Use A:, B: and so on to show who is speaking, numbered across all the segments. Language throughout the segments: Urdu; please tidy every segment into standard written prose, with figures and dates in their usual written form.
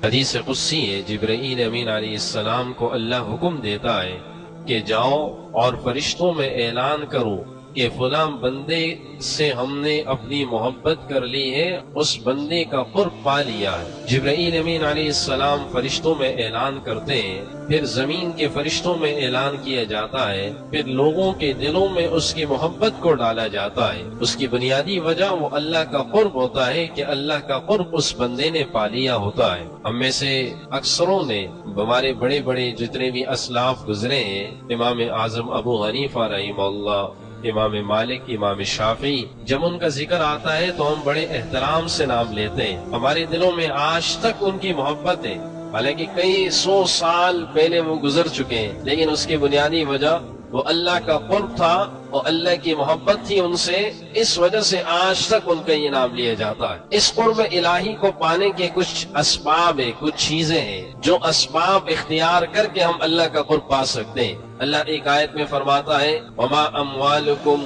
A: حدیث قدسی ہے، جبرائیل امین علیہ السلام کو اللہ حکم دیتا ہے کہ جاؤ اور فرشتوں میں اعلان کرو کہ فلاں بندے سے ہم نے اپنی محبت کر لی ہے، اس بندے کا قرب پا لیا ہے۔ جبرائیل امین علیہ السلام فرشتوں میں اعلان کرتے ہیں، پھر زمین کے فرشتوں میں اعلان کیا جاتا ہے، پھر لوگوں کے دلوں میں اس کی محبت کو ڈالا جاتا ہے۔ اس کی بنیادی وجہ وہ اللہ کا قرب ہوتا ہے کہ اللہ کا قرب اس بندے نے پا لیا ہوتا ہے۔ ہم میں سے اکثروں نے، ہمارے بڑے بڑے جتنے بھی اسلاف گزرے ہیں، امام اعظم ابو حنیفہ رحمہ اللہ، امام مالک، امام شافعی، جب ان کا ذکر آتا ہے تو ہم بڑے احترام سے نام لیتے ہیں۔ ہمارے دلوں میں آج تک ان کی محبت ہے، حالانکہ کئی سو سال پہلے وہ گزر چکے ہیں، لیکن اس کی بنیادی وجہ وہ اللہ کا قرب تھا اور اللہ کی محبت تھی ان سے، اس وجہ سے آج تک ان کا یہ نام لیا جاتا ہے۔ اس قرب الہی کو پانے کے کچھ اسباب ہیں، کچھ چیزیں ہیں جو اسباب اختیار کر کے ہم اللہ کا قرب پا سکتے ہیں۔ اللہ ایک آیت میں فرماتا ہے وَمَا أَمْوَالُكُمْ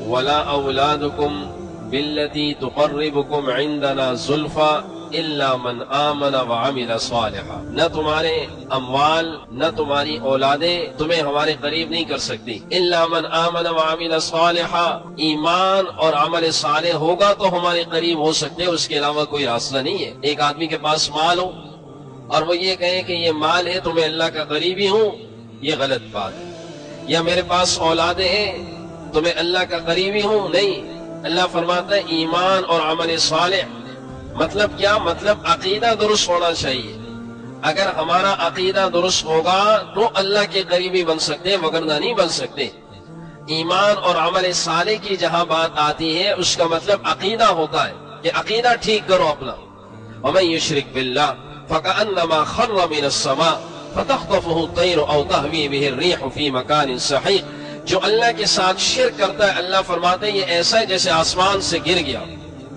A: وَلَا أَوْلَادُكُمْ بِالَّتِي تُقَرِّبُكُمْ عِنْدَنَا زُلْفَىٰ إِلَّا مَنْ آمَنَ وَعَمِلَ صَالِحًا۔ نہ تمہارے اموال، نہ تمہاری اولادیں تمہیں ہمارے قریب نہیں کر سکتی، إِلَّا مَنْ آمَنَ وَعَمِلَ صَالِحًا، ایمان اور عمل صالح ہوگا تو ہمارے قریب ہو سکتے، اس کے علاوہ کوئی راستہ نہیں ہے۔ ایک آدمی کے پاس مال ہو اور وہ یہ کہے کہ یہ مال ہے تو میں اللہ کا قریبی ہوں، یہ غلط بات ہے۔ یا میرے پاس اولادیں ہیں تو میں اللہ کا قریبی ہوں، نہیں۔ اللہ فرماتا ہے ایمان اور عمل صالح، مطلب کیا؟ مطلب عقیدہ درست ہونا چاہیے۔ اگر ہمارا عقیدہ درست ہوگا تو اللہ کے قریبی بن سکتے، وگرنہ نہیں بن سکتے۔ ایمان اور عمل صالح کی جہاں بات آتی ہے اس کا مطلب عقیدہ ہوتا ہے کہ عقیدہ ٹھیک کرو اپنا۔ وَمَن يُشْرِكْ بِاللَّهِ فَكَأَنَّمَا خَرَّ مِنَ السَّمَاءِ فَتَخْطَفُهُ الطَّيْرُ أَوْ تَهْوِي بِهِ الرِّيحُ فِي مَكَانٍ سَحِيقٍ، جو اللہ کے ساتھ شرک کرتا ہے، اللہ فرماتے ہیں یہ ایسا ہے جیسے آسمان سے گر گیا،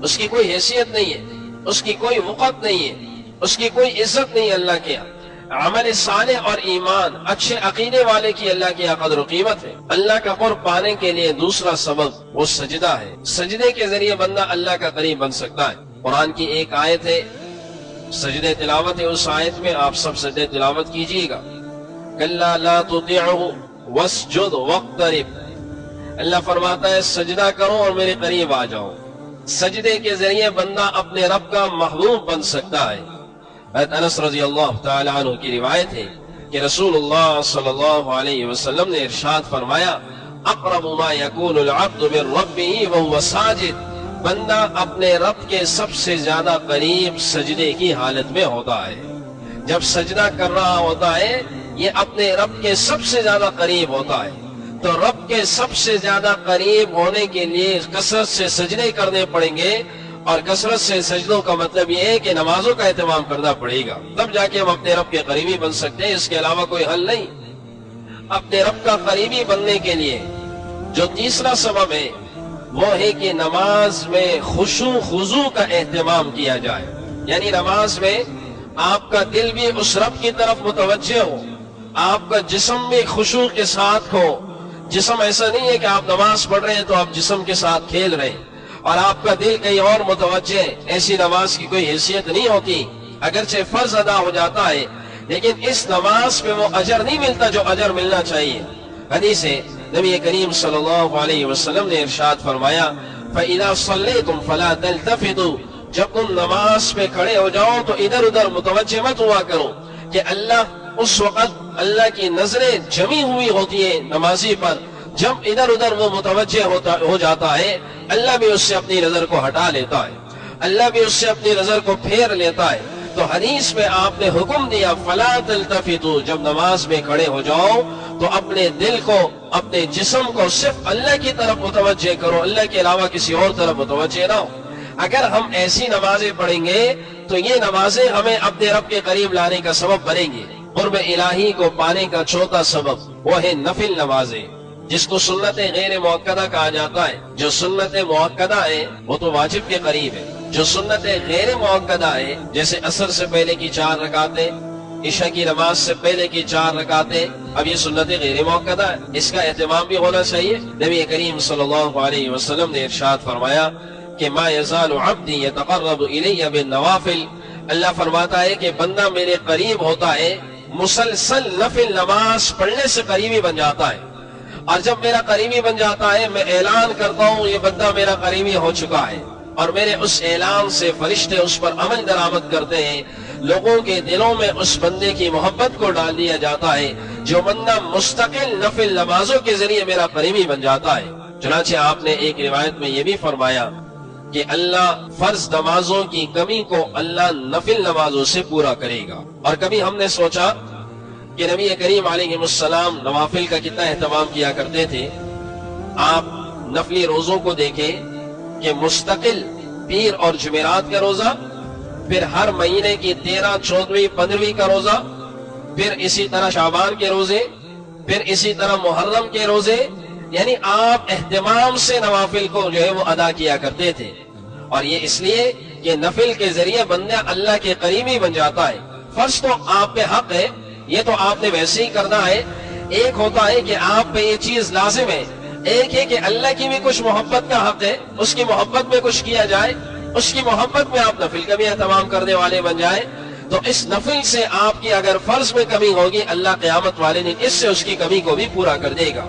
A: اس کی کوئی حیثیت نہیں ہے، اس کی کوئی وقت نہیں ہے، اس کی کوئی عزت نہیں ہے اللہ کے یہاں۔ عمل صالح اور ایمان، اچھے عقیدے والے کی اللہ کی قدر و قیمت ہے۔ اللہ کا قرب پانے کے لیے دوسرا سبب وہ سجدہ ہے، سجدے کے ذریعے بندہ اللہ کا قریب بن سکتا ہے۔ قرآن کی ایک آیت ہے، سجدے تلاوت ہے، اس آیت میں آپ سب سجدے تلاوت کیجئے گا۔ کَلَّا لَا تُطِعْهُ وَاسْجُدْ وَاقْتَرِب، اللہ فرماتا ہے سجدہ کرو اور میرے قریب آ جاؤ۔ سجدے کے ذریعے بندہ اپنے رب کا محبوب بن سکتا ہے۔ حضرت انس رضی اللہ تعالی عنہ کی روایت ہے کہ رسول اللہ صلی اللہ علیہ وسلم نے ارشاد فرمایا اقرب ما یکون العبد من ربہ وهو ساجد، بندہ اپنے رب کے سب سے زیادہ قریب سجدے کی حالت میں ہوتا ہے۔ جب سجدہ کر رہا ہوتا ہے یہ اپنے رب کے سب سے زیادہ قریب ہوتا ہے۔ تو رب کے سب سے زیادہ قریب ہونے کے لیے کثرت سے سجدے کرنے پڑیں گے، اور کثرت سے سجدوں کا مطلب یہ ہے کہ نمازوں کا اہتمام کرنا پڑے گا، تب جا کے ہم اپنے رب کے قریبی بن سکتے ہیں، اس کے علاوہ کوئی حل نہیں۔ اپنے رب کا قریبی بننے کے لیے جو تیسرا سبب ہے وہ ہے کہ نماز میں خشوع خضوع کا اہتمام کیا جائے، یعنی نماز میں آپ کا دل بھی اس رب کی طرف متوجہ ہو، آپ کا جسم بھی خشوع کے ساتھ ہو۔ جسم ایسا نہیں ہے کہ آپ نماز پڑھ رہے ہیں تو آپ جسم کے ساتھ کھیل رہے ہیں اور آپ کا دل کہیں اور متوجہ ہے، ایسی نماز کی کوئی حیثیت نہیں ہوتی۔ اگرچہ فرض ادا ہو جاتا ہے لیکن اس نماز پہ وہ اجر نہیں ملتا جو اجر ملنا چاہیے۔ حدیث ہے نبی کریم صلی اللہ علیہ وسلم نے ارشاد فرمایا فَإِذَا صَلَّيْتُمْ فَلَا تَلْتَفِتُوا، جب تم نماز پہ کھڑے ہو جاؤ تو ادھر ادھر متوجہ مت ہوا کرو، کہ اللہ اس وقت اللہ کی نظریں جمی ہوئی ہوتی ہیں نمازی پر، جب ادھر ادھر وہ متوجہ ہو جاتا ہے اللہ بھی اس سے اپنی نظر کو ہٹا لیتا ہے، اللہ بھی اس سے اپنی نظر کو پھیر لیتا ہے۔ تو حدیث میں آپ نے حکم دیا فلا تلتفتوا، جب نماز میں کھڑے ہو جاؤ تو اپنے دل کو، اپنے جسم کو صرف اللہ کی طرف متوجہ کرو، اللہ کے علاوہ کسی اور طرف متوجہ نہ ہو۔ اگر ہم ایسی نمازیں پڑھیں گے تو یہ نمازیں ہمیں اپنے رب کے قریب لانے کا سبب بنیں گی۔ قرب الہی کو پانے کا چوتھا سبب وہ ہے نفل نمازیں، جس کو سنت غیر مؤکدہ کہا جاتا ہے۔ جو سنت مؤکدہ ہے وہ تو واجب کے قریب ہے، جو سنت غیر مؤکدہ ہے جیسے عصر سے پہلے کی 4 رکعتیں، عشاء کی نماز سے پہلے کی 4 رکعتیں، اب یہ سنت غیر مؤکدہ ہے، اس کا اہتمام بھی ہونا چاہیے۔ نبی کریم صلی اللہ علیہ وسلم نے ارشاد فرمایا کہ ما یزال عبدی یتقرب الی بالنوافل، اللہ فرماتا ہے کہ بندہ میرے قریب ہوتا ہے مسلسل نفل نماز پڑھنے سے قریبی بن جاتا ہے، اور جب میرا قریبی بن جاتا ہے میں اعلان کرتا ہوں یہ بندہ میرا قریبی ہو چکا ہے، اور میرے اس اعلان سے فرشتے اس پر عمل درآمد کرتے ہیں، لوگوں کے دلوں میں اس بندے کی محبت کو ڈال دیا جاتا ہے جو بندہ مستقل نفل نمازوں کے ذریعے میرا قریبی بن جاتا ہے۔ چنانچہ آپ نے ایک روایت میں یہ بھی فرمایا کہ اللہ فرض نمازوں کی کمی کو اللہ نفل نمازوں سے پورا کرے گا۔ اور کبھی ہم نے سوچا کہ نبی کریم علیہ السلام نوافل کا کتنا اہتمام کیا کرتے تھے۔ آپ نفلی روزوں کو دیکھیں کہ مستقل پیر اور جمعرات کا روزہ، پھر ہر مہینے کی 13، 14، 15 کا روزہ، پھر اسی طرح شعبان کے روزے، پھر اسی طرح محرم کے روزے، یعنی آپ اہتمام سے نوافل کو جو ہے وہ ادا کیا کرتے تھے۔ اور یہ اس لیے کہ نفل کے ذریعے بندہ اللہ کے قریبی بن جاتا ہے۔ فرض تو آپ پہ حق ہے، یہ تو آپ نے ویسے ہی کرنا ہے۔ ایک ہوتا ہے کہ آپ پہ یہ چیز لازم ہے، ایک ہے کہ اللہ کی بھی کچھ محبت کا حق ہے، اس کی محبت میں کچھ کیا جائے، اس کی محبت میں آپ نفل کا بھی اہتمام کرنے والے بن جائیں۔ تو اس نفل سے آپ کی اگر فرض میں کمی ہوگی، اللہ قیامت والے دن اس سے اس کی کمی کو بھی پورا کر دے گا۔